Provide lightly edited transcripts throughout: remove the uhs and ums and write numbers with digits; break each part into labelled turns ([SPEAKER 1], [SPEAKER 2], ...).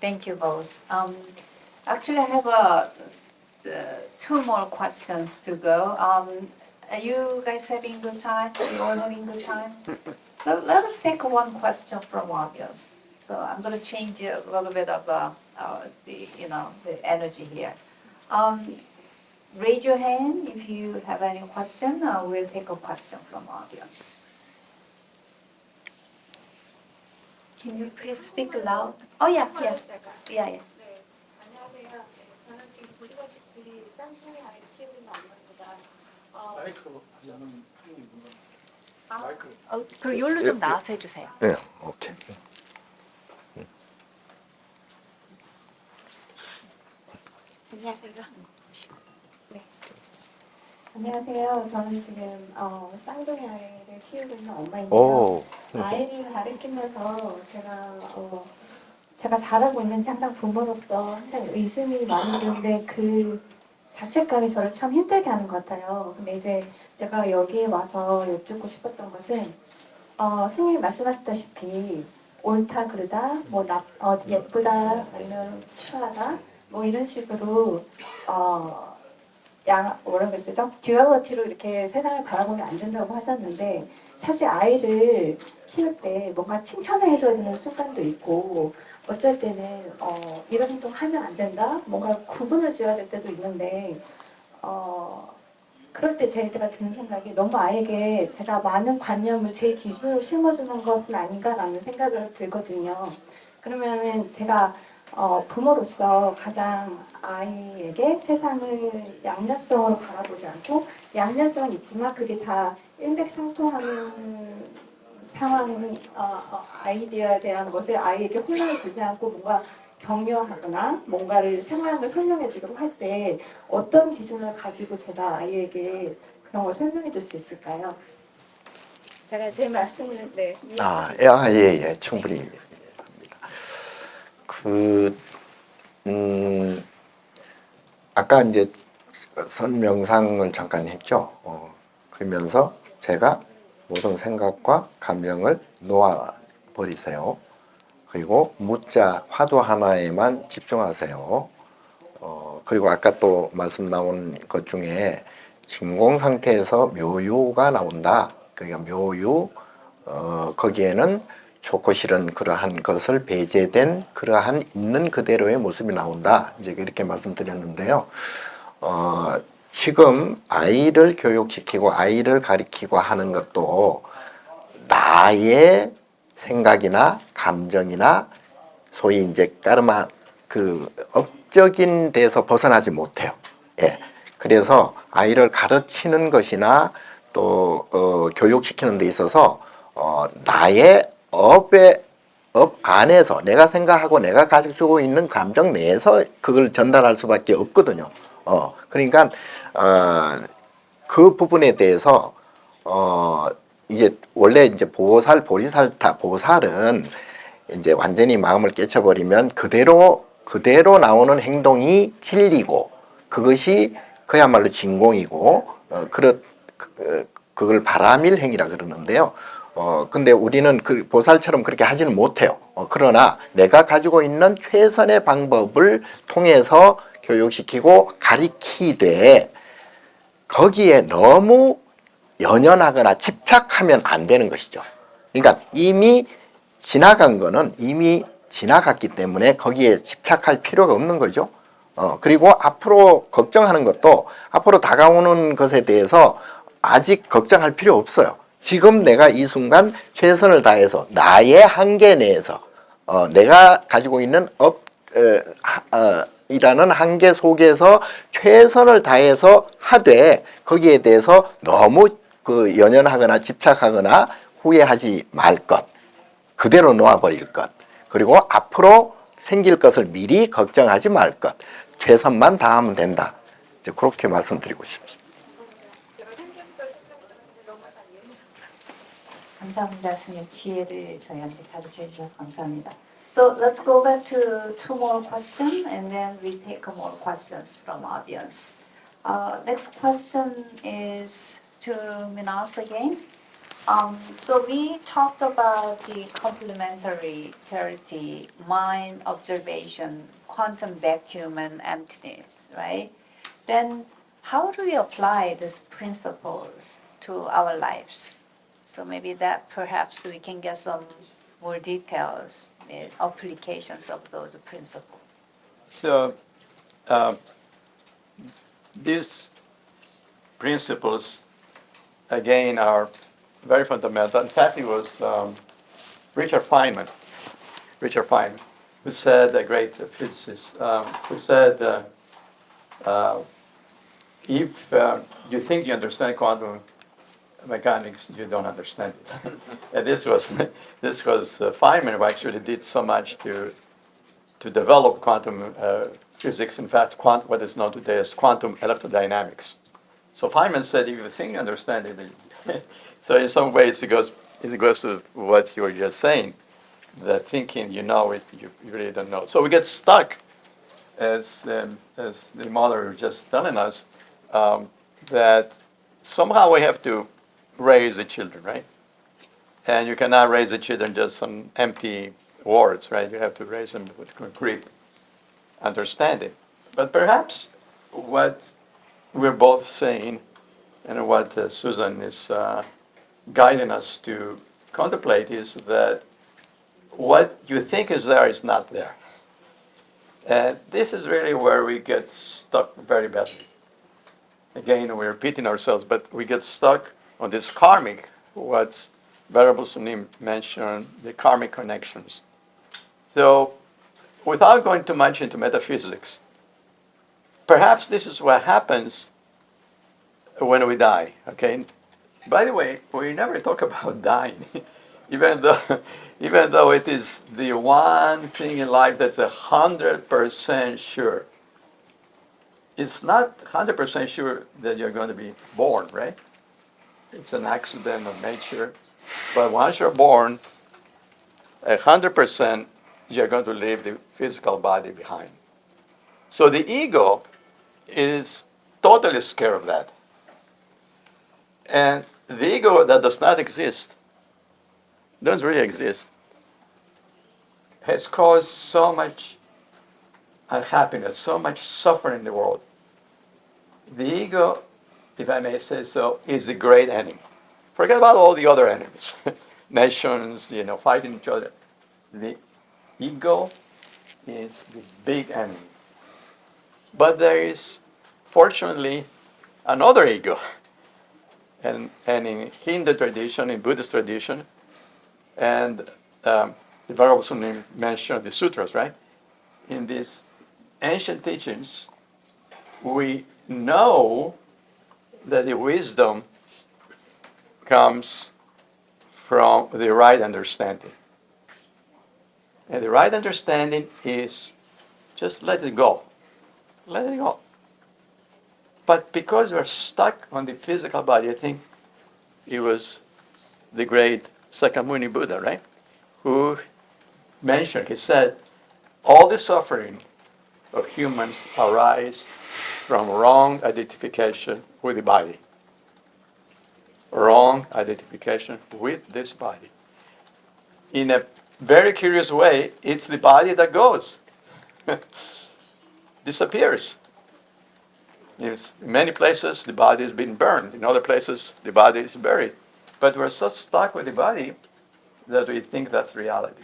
[SPEAKER 1] Thank you both. Actually, I have two more questions to go. Are you guys having good time? You all having good time? Let us take one question from audience. So I'm going to change a little bit of the energy here. Raise your hand if you have any question. We'll take a question from audience. Can you please speak loud? Oh yeah.
[SPEAKER 2] 네, 안녕하세요. 저는 지금 보시다시피 쌍둥이 아이를 키우고 있는 엄마입니다.
[SPEAKER 3] 마이크 하자는 분이 마이크.
[SPEAKER 1] 그럼 여기로 좀 나와서 해주세요.
[SPEAKER 4] 네, 오케이.
[SPEAKER 2] 안녕하세요.
[SPEAKER 1] 네.
[SPEAKER 2] 안녕하세요. 저는 지금 쌍둥이 아이를 키우고 있는 엄마인데요.
[SPEAKER 4] 오,
[SPEAKER 2] 아이를 가르치면서 제가 잘하고 있는지 항상 부모로서 항상 의심이 많이 드는데 그 자책감이 저를 참 힘들게 하는 것 같아요. 근데 이제 제가 여기에 와서 여쭙고 싶었던 것은 스님이 말씀하셨다시피 옳다 그르다 예쁘다 아니면 추하다 뭐 이런 식으로 뭐라 그랬죠? 듀얼리티로 이렇게 세상을 바라보면 안 된다고 하셨는데 사실 아이를 키울 때 뭔가 칭찬을 해줘야 되는 순간도 있고 어쩔 때는 이런 행동 하면 안 된다? 뭔가 구분을 지어야 될 때도 있는데 그럴 때 제가 드는 생각이 너무 아이에게 제가 많은 관념을 제 기준으로 심어주는 것은 아닌가라는 생각을 들거든요. 그러면은 제가 부모로서 가장 아이에게 세상을 양면성으로 바라보지 않고 양면성은 있지만 그게 다 일맥상통하는 상황 아이디어에 대한 것을 아이에게 혼란을 주지 않고 뭔가 격려하거나 뭔가를 상황을 설명해 주려고 할 때 어떤 기준을 가지고 제가 아이에게 그런 걸 설명해 줄 수 있을까요? 제가 제 말씀을
[SPEAKER 4] 예, 충분히 이해합니다. 아까 이제 설명상을 잠깐 했죠. 그러면서 제가 모든 생각과 감정을 놓아버리세요. 그리고 무자 화두 하나에만 집중하세요. 그리고 아까 또 말씀 나온 것 중에 진공 상태에서 묘유가 나온다. 그러니까 묘유, 거기에는 좋고 싫은 그러한 것을 배제된 그러한 있는 그대로의 모습이 나온다. 이제 이렇게 말씀드렸는데요. 지금 아이를 교육시키고 아이를 가리키고 하는 것도 나의 생각이나 감정이나 소위 이제 까르마 그 업적인 데서 벗어나지 못해요. 예. 그래서 아이를 가르치는 것이나 또 교육시키는 데 있어서 나의 업 안에서 내가 생각하고 내가 가지고 있는 감정 내에서 그걸 전달할 수밖에 없거든요. 그러니까 그 부분에 대해서 이게 원래 이제 보살은 이제 완전히 마음을 깨쳐버리면 그대로 나오는 행동이 진리고 그것이 그야말로 진공이고 그걸 바라밀행이라 그러는데요. 근데 우리는 그 보살처럼 그렇게 하지는 못해요. 그러나 내가 가지고 있는 최선의 방법을 통해서 교육시키고 가리키되 거기에 너무 연연하거나 집착하면 안 되는 것이죠. 그러니까 이미 지나간 거는 이미 지나갔기 때문에 거기에 집착할 필요가 없는 거죠. 그리고 앞으로 걱정하는 것도 앞으로 다가오는 것에 대해서 아직 걱정할 필요 없어요. 지금 내가 이 순간 최선을 다해서 나의 한계 내에서 내가 가지고 있는 이라는 한계 속에서 최선을 다해서 하되 거기에 대해서 너무 그 연연하거나 집착하거나 후회하지 말 것, 그대로 놓아버릴 것, 그리고 앞으로 생길 것을 미리 걱정하지 말 것, 최선만 다하면 된다. 이제 그렇게 말씀드리고 싶습니다.
[SPEAKER 1] 감사합니다. 스님 지혜를 저희한테 가르쳐 주셔서 감사합니다. So let's go back to two more questions and then we take more questions from audience. Next question is to Minas again. So we talked about the complementarity, mind observation, quantum vacuum, and emptiness, right? Then how do we apply these principles to our lives? So maybe that perhaps we can get some more details, applications of those principles.
[SPEAKER 5] So uh, these principles, again, are very fundamental. In fact, it was Richard Feynman, who said, a great physicist, who said, if you think you understand quantum mechanics, you don't understand it. And this was Feynman who actually did so much to develop quantum physics. In fact, what is known today as quantum electrodynamics. So Feynman said, if you think you understand it, so in some ways it goes to what you were just saying, that thinking you know it, you really don't know. So we get stuck, as the mother was just telling us, that somehow we have to raise the children, right? And you cannot raise the children just some empty words, right? You have to raise them with concrete understanding. But perhaps what we're both saying and what Susan is guiding us to contemplate is that what you think is there is not there. And this is really where we get stuck very badly. Again, we're repeating ourselves, but we get stuck on this karmic, what Venerable Sunim mentioned, the karmic connections. So, without going too much into metaphysics, perhaps this is what happens when we die, okay? By the way, we never talk about dying, even though it is the one thing in life that's 100% sure. It's not 100% sure that you're going to be born, right? It's an accident of nature. But once you're born, 100% you're going to leave the physical body behind. So the ego is totally scared of that. And the ego that does not exist, doesn't really exist, has caused so much unhappiness, so much suffering in the world. The ego, if I may say so, is the great enemy. Forget about all the other enemies, nations, fighting each other. The ego is the big enemy. But there is, fortunately, another ego. And in Hindu tradition, in Buddhist tradition, and the Venerable Sunim mentioned the sutras, right? In these ancient teachings, we know that the wisdom comes from the right understanding. And the right understanding is just let it go. Let it go. But because we're stuck on the physical body, I think it was the great Sakyamuni Buddha, right? Who mentioned, he said, all the suffering of humans arise from wrong identification with the body. Wrong identification with this body. In a very curious way, it's the body that goes, disappears. In many places, the body has been burned. In other places, the body is buried. But we're so stuck with the body that we think that's reality.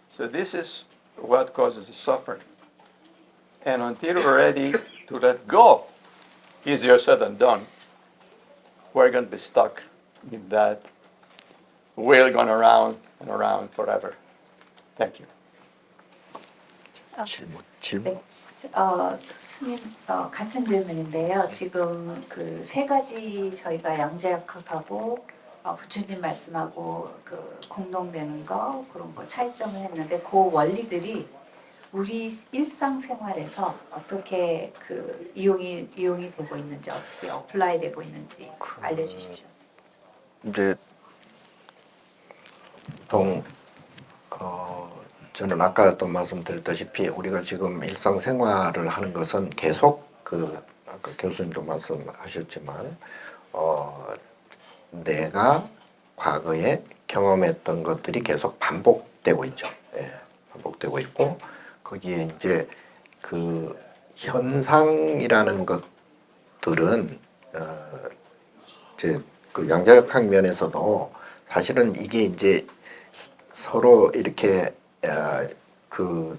[SPEAKER 5] So this is what causes the suffering. And until we're ready to let go, easier said than done, we're going to be stuck in that wheel going around and around forever. Thank you.
[SPEAKER 4] 질문.
[SPEAKER 1] 네. 스님, 같은 질문인데요. 지금 그 세 가지 저희가 양자역학하고 부처님 말씀하고 그 공동되는 거 그런 거 차이점을 했는데 그 원리들이 우리 일상생활에서 어떻게 그 이용이 되고 있는지 어떻게 어플라이 되고 있는지 알려주십시오.
[SPEAKER 4] 이제 저는 아까도 말씀드렸다시피 우리가 지금 일상생활을 하는 것은 계속 아까 교수님도 말씀하셨지만 내가 과거에 경험했던 것들이 계속 반복되고 있죠. 예, 반복되고 있고 거기에 이제 그 현상이라는 것들은 이제 그 양자역학 면에서도 사실은 이게 이제 서로 이렇게 그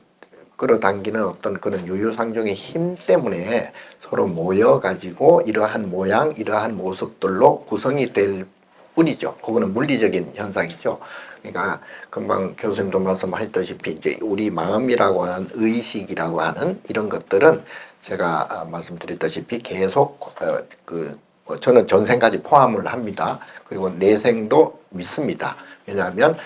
[SPEAKER 4] 끌어당기는 어떤 그런 유유상종의 힘 때문에 서로 모여가지고 이러한 모양, 이러한 모습들로 구성이 될 뿐이죠. 그거는 물리적인 현상이죠. 그러니까 금방 교수님도 말씀하셨다시피 이제 우리 마음이라고 하는 의식이라고 하는 이런 것들은 제가 말씀드렸다시피 계속 저는 전생까지 포함을 합니다. 그리고 내생도 믿습니다. 왜냐하면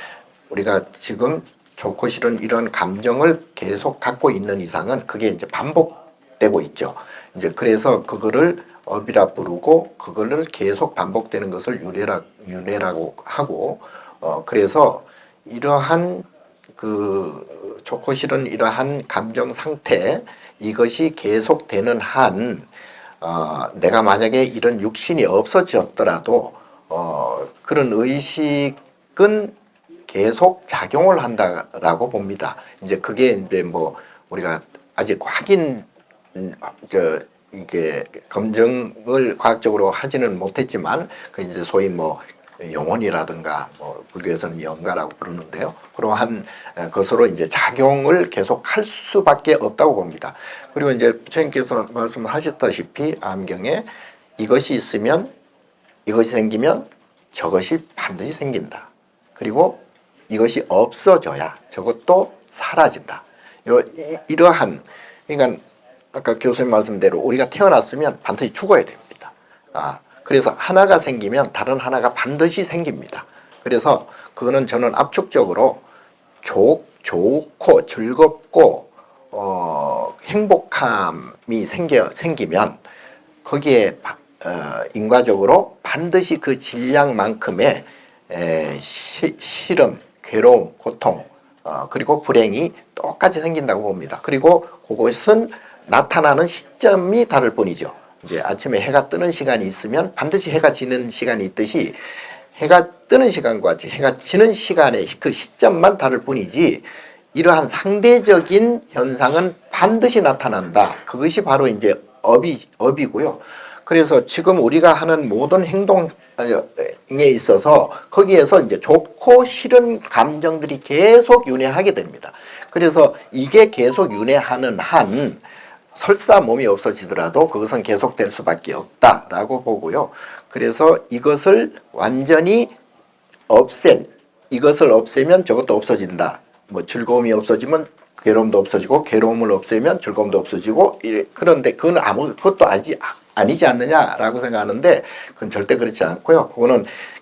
[SPEAKER 4] 우리가 지금 좋고 싫은 이런 감정을 계속 갖고 있는 이상은 그게 이제 반복되고 있죠. 이제 그래서 그거를 업이라 부르고 그거를 계속 반복되는 것을 윤회라고 하고 그래서 이러한 그 좋고 싫은 이러한 감정 상태 이것이 계속되는 한 내가 만약에 이런 육신이 없어졌더라도 그런 의식은 계속 작용을 한다라고 봅니다. 이제 그게 이제 뭐 우리가 아직 이게 검증을 과학적으로 하지는 못했지만 그 이제 소위 뭐 영혼이라든가 뭐 불교에서는 영가라고 부르는데요. 그러한 것으로 이제 작용을 계속 할 수밖에 없다고 봅니다. 그리고 이제 부처님께서 말씀하셨다시피 암경에 이것이 있으면 이것이 생기면 저것이 반드시 생긴다. 그리고 이것이 없어져야 저것도 사라진다. 이러한 그러니까 아까 교수님 말씀대로 우리가 태어났으면 반드시 죽어야 됩니다. 그래서 하나가 생기면 다른 하나가 반드시 생깁니다. 그래서 그거는 저는 압축적으로 좋고 즐겁고 행복함이 생기면 거기에 인과적으로 반드시 그 질량만큼의 시름, 괴로움, 고통 그리고 불행이 똑같이 생긴다고 봅니다. 그리고 그것은 나타나는 시점이 다를 뿐이죠. 이제 아침에 해가 뜨는 시간이 있으면 반드시 해가 지는 시간이 있듯이 해가 뜨는 시간과 해가 지는 시간의 그 시점만 다를 뿐이지 이러한 상대적인 현상은 반드시 나타난다. 그것이 바로 이제 업이고요. 그래서 지금 우리가 하는 모든 행동에 있어서 거기에서 이제 좋고 싫은 감정들이 계속 윤회하게 됩니다. 그래서 이게 계속 윤회하는 한 설사 몸이 없어지더라도 그것은 계속될 수밖에 없다라고 보고요. 그래서 이것을 완전히 이것을 없애면 저것도 없어진다. 뭐 즐거움이 없어지면 괴로움도 없어지고 괴로움을 없애면 즐거움도 없어지고 그런데 그건 아무것도 아니지 않느냐라고 생각하는데 그건 절대 그렇지 않고요.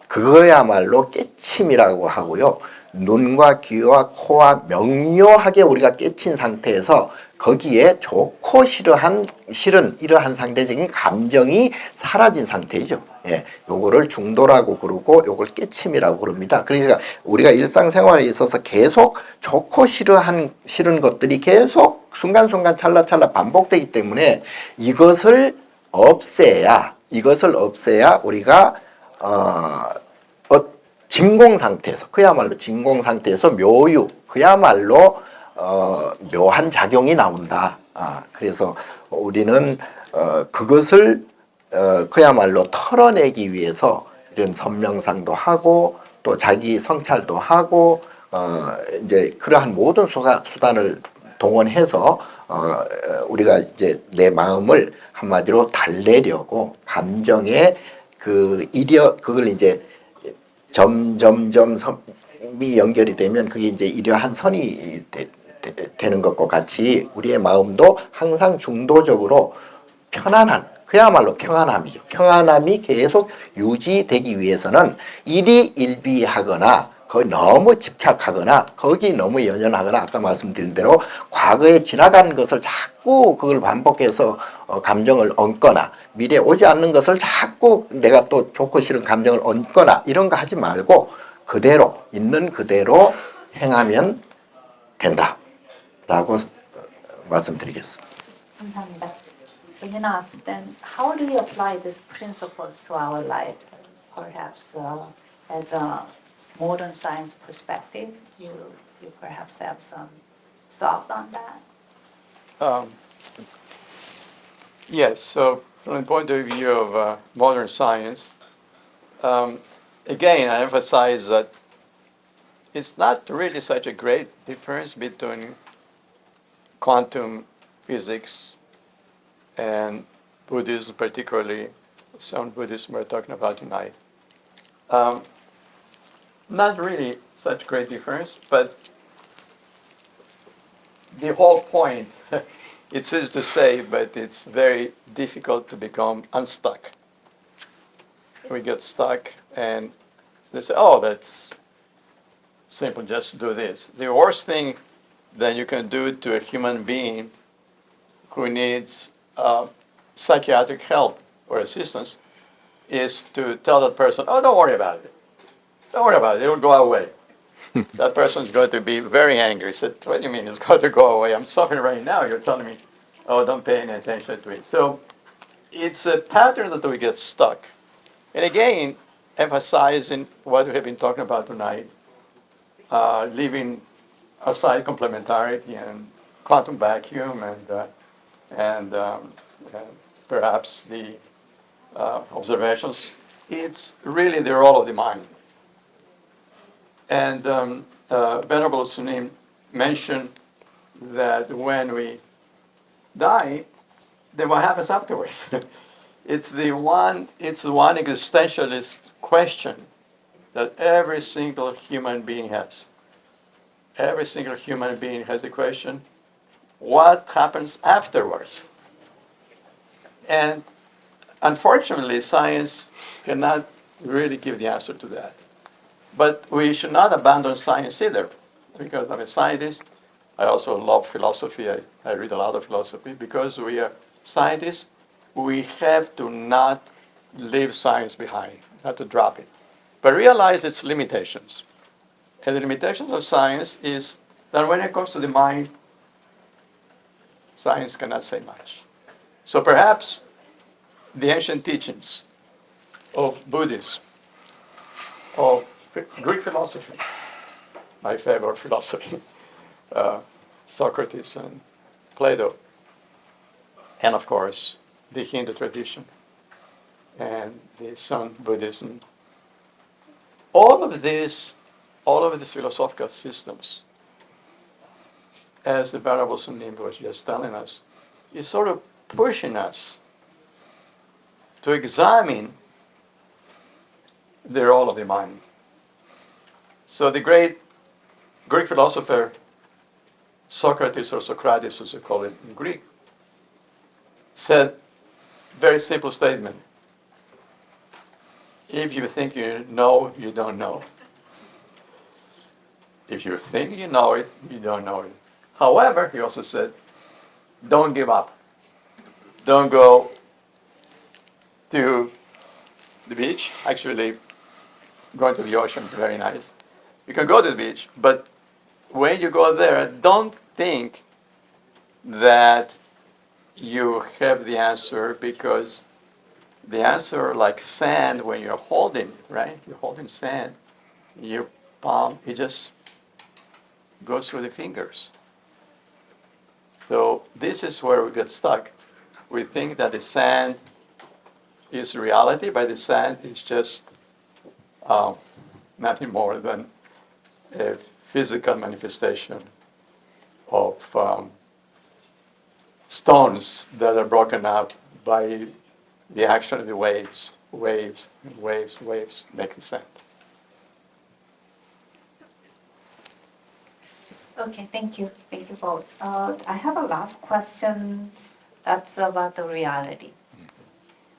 [SPEAKER 4] 그거야말로 깨침이라고 하고요. 눈과 귀와 코와 명료하게 우리가 깨친 상태에서 거기에 좋고 싫은 이러한 상대적인 감정이 사라진 상태이죠. 예, 요거를 중도라고 그러고 요걸 깨침이라고 그럽니다. 그러니까 우리가 일상생활에 있어서 계속 좋고 싫은 것들이 계속 순간순간 찰나찰나 반복되기 때문에 이것을 없애야 우리가 진공 상태에서 그야말로 진공 상태에서 묘유 그야말로 묘한 작용이 나온다. 그래서 우리는 그것을 그야말로 털어내기 위해서 이런 선명상도 하고 또 자기 성찰도 하고 이제 그러한 모든 수단을 동원해서 우리가 이제 내 마음을 한마디로 달래려고 감정의 그걸 이제 점점점 선이 연결이 되면 그게 이제 이러한 선이 되는 것과 같이 우리의 마음도 항상 중도적으로 그야말로 평안함이죠. 평안함이 계속 유지되기 위해서는 일희일비하거나 거기 너무 집착하거나 거기 너무 연연하거나 아까 말씀드린 대로 과거에 지나간 것을 자꾸 그걸 반복해서 감정을 얹거나 미래에 오지 않는 것을 자꾸 내가 또 좋고 싫은 감정을 얹거나 이런 거 하지 말고 그대로 있는 그대로 행하면 된다라고 말씀드리겠습니다.
[SPEAKER 1] 감사합니다. So you asked then, how do we apply these principles to our life? Perhaps as a modern science perspective? You perhaps have some thought on that?
[SPEAKER 5] Yes, so from the point of view of modern science, again, I emphasize that it's not really such a great difference between quantum physics and Buddhism, particularly sound Buddhism we're talking about tonight. Not really such great difference, but the whole point, it's easy to say, but it's very difficult to become unstuck. We get stuck and they say, oh, that's simple, just do this. The worst thing that you can do to a human being who needs psychiatric help or assistance is to tell that person, oh, don't worry about it. Don't worry about it, it will go away. That person is going to be very angry. He said, what do you mean it's going to go away? I'm suffering right now. You're telling me, oh, don't pay any attention to it. So it's a pattern that we get stuck. And again, emphasizing what we have been talking about tonight, leaving aside complementarity and quantum vacuum and perhaps the observations. It's really the role of the mind. And Venerable Sunim mentioned that when we die, then what happens afterwards? It's the one existentialist question that every single human being has. Every single human being has the question, what happens afterwards? And unfortunately, science cannot really give the answer to that. But we should not abandon science either, because I'm a scientist. I also love philosophy. I read a lot of philosophy. Because we are scientists, we have to not leave science behind, not to drop it, but realize its limitations. And the limitations of science is that when it comes to the mind, science cannot say much. So perhaps the ancient teachings of Buddhism, of Greek philosophy, my favorite philosophy, Socrates and Plato, and of course the Hindu tradition and the Sun Buddhism. All of these philosophical systems, as the Venerable Sunim was just telling us, is sort of pushing us to examine the role of the mind. So the great Greek philosopher Socrates, or Socrates as we call it in Greek, said very simple statement. If you think you know, you don't know. If you think you know it, you don't know it. However, he also said, don't give up. Don't go to the beach. Actually, going to the ocean is very nice. You can go to the beach, but when you go there, don't think that you have the answer, because the answer, like sand, when you're holding, right? You're holding sand, your palm, it just goes through the fingers. So this is where we get stuck. We think that the sand is reality, but the sand is just nothing more than a physical manifestation of stones that are broken up by the action of the waves, waves, waves, waves making sand.
[SPEAKER 1] Okay, thank you both. I have a last question that's about the reality.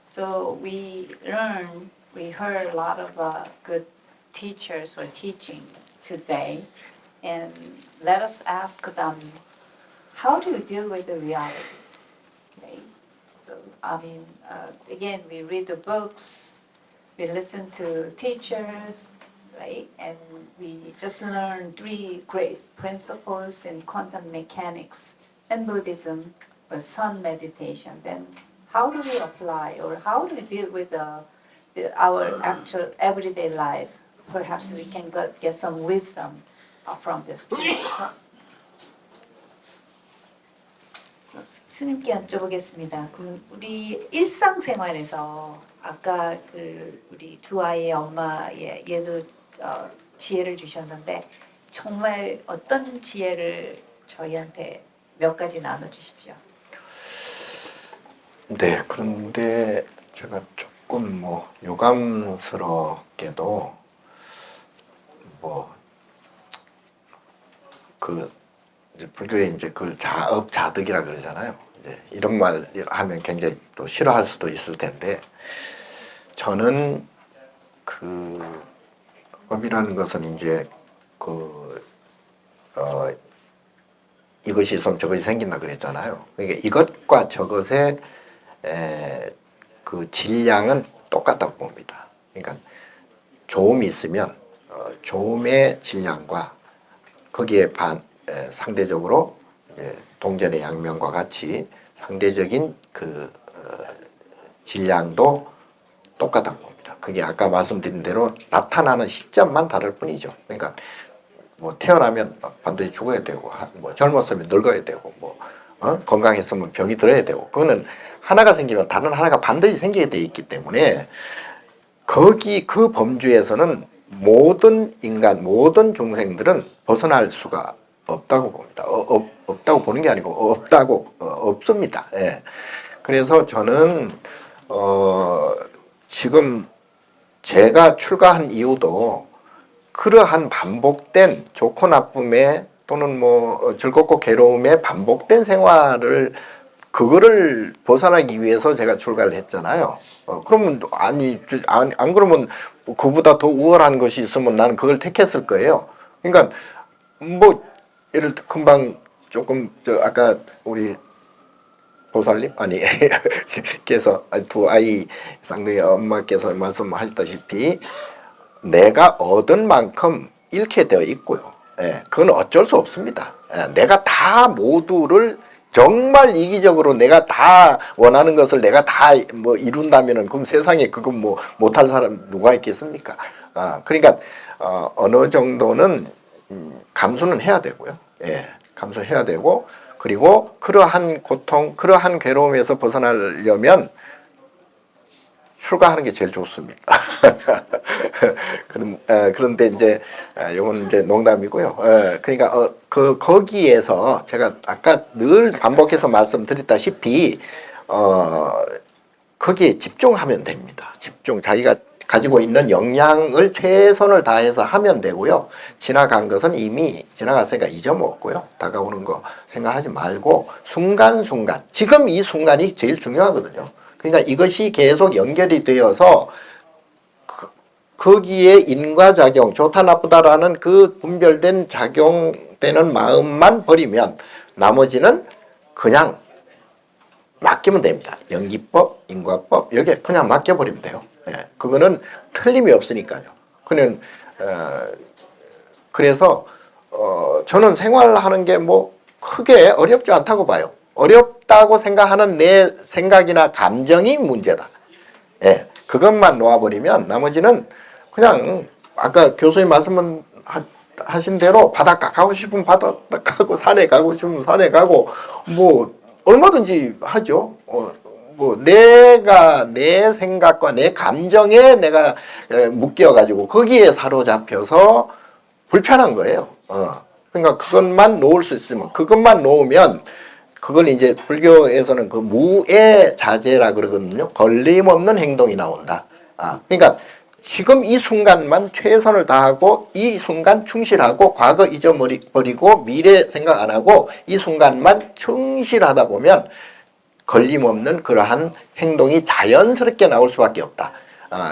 [SPEAKER 1] So we heard a lot of good teachers or teaching today, and let us ask them, how do you deal with the reality? Right? So, I mean, again, we read the books, we listen to teachers, right? And we just learned 3 great principles in quantum mechanics and Buddhism, or sun meditation. Then how do we apply, or how do we deal with our actual everyday life perhaps we can get some wisdom from this. 스님께 여쭤보겠습니다. 그럼 우리 일상생활에서 아까 그 우리 두 아이의 엄마의 얘도 지혜를 주셨는데 정말 어떤 지혜를 저희한테 몇 가지 나눠주십시오.
[SPEAKER 4] 네, 그런데 제가 조금 뭐 유감스럽게도 뭐 그 이제 불교에 이제 그걸 자업자득이라 그러잖아요. 이제 이런 말 하면 굉장히 또 싫어할 수도 있을 텐데 저는 그 업이라는 것은 이제 이것이 있으면 저것이 생긴다 그랬잖아요. 그러니까 이것과 저것의 그 질량은 똑같다고 봅니다. 그러니까 좋음이 있으면 좋음의 질량과 거기에 상대적으로 동전의 양면과 같이 상대적인 그 질량도 똑같다고 봅니다. 그게 아까 말씀드린 대로 나타나는 시점만 다를 뿐이죠. 그러니까 뭐 태어나면 반드시 죽어야 되고 뭐 젊었으면 늙어야 되고 뭐 건강했으면 병이 들어야 되고 그거는 하나가 생기면 다른 하나가 반드시 생기게 돼 있기 때문에 거기 그 범주에서는 모든 인간 모든 중생들은 벗어날 수가 없다고 봅니다. 없다고 보는 게 아니고 없습니다. 예. 그래서 저는 지금 제가 출가한 이유도 그러한 반복된 좋고 나쁨에 또는 뭐 즐겁고 괴로움에 반복된 생활을 그거를 벗어나기 위해서 제가 출가를 했잖아요. 그러면 안 그러면 그보다 더 우월한 것이 있으면 나는 그걸 택했을 거예요. 그러니까 뭐 예를 들어 금방 조금 아까 우리 보살님 께서 두 아이 쌍둥이 엄마께서 말씀하셨다시피 내가 얻은 만큼 잃게 되어 있고요. 그건 어쩔 수 없습니다. 내가 다 모두를 정말 이기적으로 내가 다 원하는 것을 내가 다 뭐 이룬다면은 그럼 세상에 그건 뭐 못할 사람 누가 있겠습니까? 그러니까 어느 정도는 감수는 해야 되고요. 감수해야 되고 그리고 그러한 고통, 그러한 괴로움에서 벗어나려면 출가하는 게 제일 좋습니다. 그런데 이제 이건 이제 농담이고요. 그러니까 거기에서 제가 아까 늘 반복해서 말씀드렸다시피 거기에 집중하면 됩니다. 집중 자기가 가지고 있는 역량을 최선을 다해서 하면 되고요. 지나간 것은 이미 지나갔으니까 잊어먹고요. 다가오는 거 생각하지 말고 순간순간 지금 이 순간이 제일 중요하거든요. 그러니까 이것이 계속 연결이 되어서 거기에 인과작용, 좋다 나쁘다라는 그 분별된 작용되는 마음만 버리면 나머지는 그냥 맡기면 됩니다. 연기법, 인과법 여기에 그냥 맡겨버리면 돼요. 그거는 틀림이 없으니까요. 그는 그래서 저는 생활하는 게 뭐 크게 어렵지 않다고 봐요. 어렵다고 생각하는 내 생각이나 감정이 문제다. 그것만 놓아버리면 나머지는 그냥 아까 교수님 말씀하신 대로 바닷가 가고 싶으면 바닷가 가고 산에 가고 싶으면 산에 가고 뭐 얼마든지 하죠. 뭐 내가 내 생각과 내 감정에 내가 묶여가지고 거기에 사로잡혀서 불편한 거예요. 그러니까 그것만 놓을 수 있으면 그것만 놓으면 그걸 이제 불교에서는 그 무의 자제라 그러거든요. 걸림없는 행동이 나온다. 그러니까 지금 이 순간만 최선을 다하고 이 순간 충실하고 과거 잊어버리고 미래 생각 안 하고 이 순간만 충실하다 보면 걸림없는 그러한 행동이 자연스럽게 나올 수밖에 없다.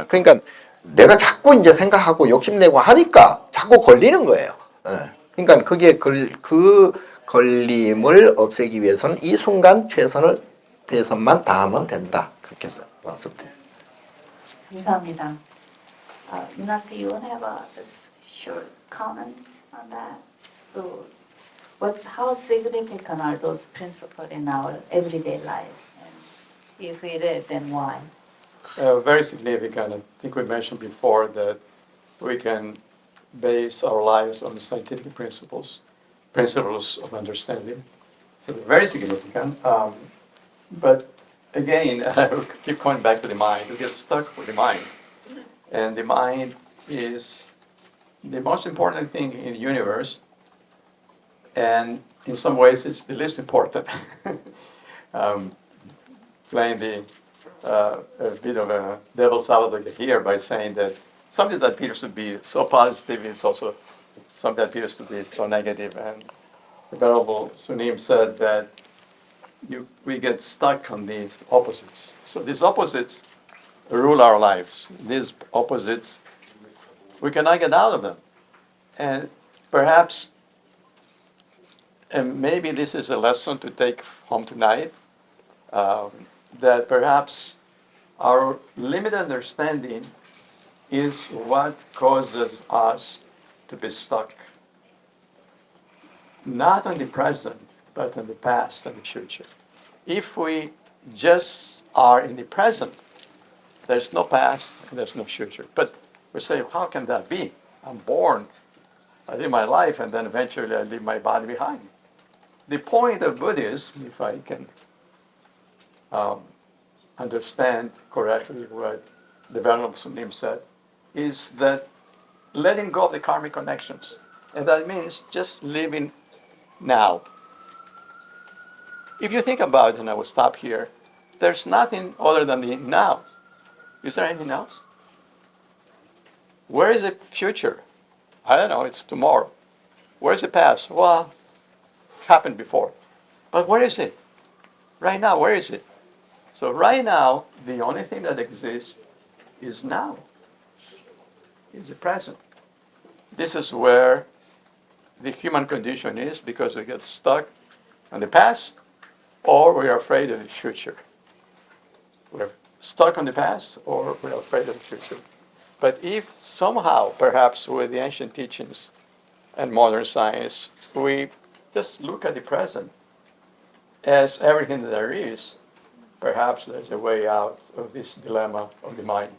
[SPEAKER 4] 그러니까 내가 자꾸 이제 생각하고 욕심내고 하니까 자꾸 걸리는 거예요. 그러니까 그게 그 걸림을 없애기 위해서는 이 순간 최선만 다하면 된다. 그렇게 해서 말씀드립니다.
[SPEAKER 1] 감사합니다. Ignacio, you want to have a just short comment on that? So, how significant are those principles in our everyday life? And if it is, and why?
[SPEAKER 3] Very significant. I think we mentioned before that
[SPEAKER 5] we can base our lives on scientific principles of understanding. So they're very significant. But again, I keep coming back to the mind. We get stuck with the mind. And the mind is the most important thing in the universe. And in some ways, it's the least important. Playing a bit of a devil's advocate here by saying that something that appears to be so positive is also something that appears to be so negative. And the Venerable Sunim said that we get stuck on these opposites. So these opposites rule our lives. These opposites, we cannot get out of them. And perhaps, and maybe this is a lesson to take home tonight, that perhaps our limited understanding is what causes us to be stuck. Not on the present, but in the past and the future. If we just are in the present, there's no past and there's no future. But we say, how can that be? I'm born, I live my life, and then eventually I leave my body behind. The point of Buddhism, if I can understand correctly what the Venerable Sunim said, is that letting go of the karmic connections. And that means just living now. If you think about it, and I will stop here, there's nothing other than the now. Is there anything else? Where is the future? I don't know, it's tomorrow. Where is the past? Well, it happened before. But where is it? Right now, where is it? So right now, the only thing that exists is now. It's the present. This is where the human condition is, because we get stuck in the past or we're afraid of the future. We're stuck on the past or we're afraid of the future. But if somehow, perhaps with the ancient teachings and modern science, we just look at the present as everything that there is, perhaps there's a way out of this dilemma of the mind.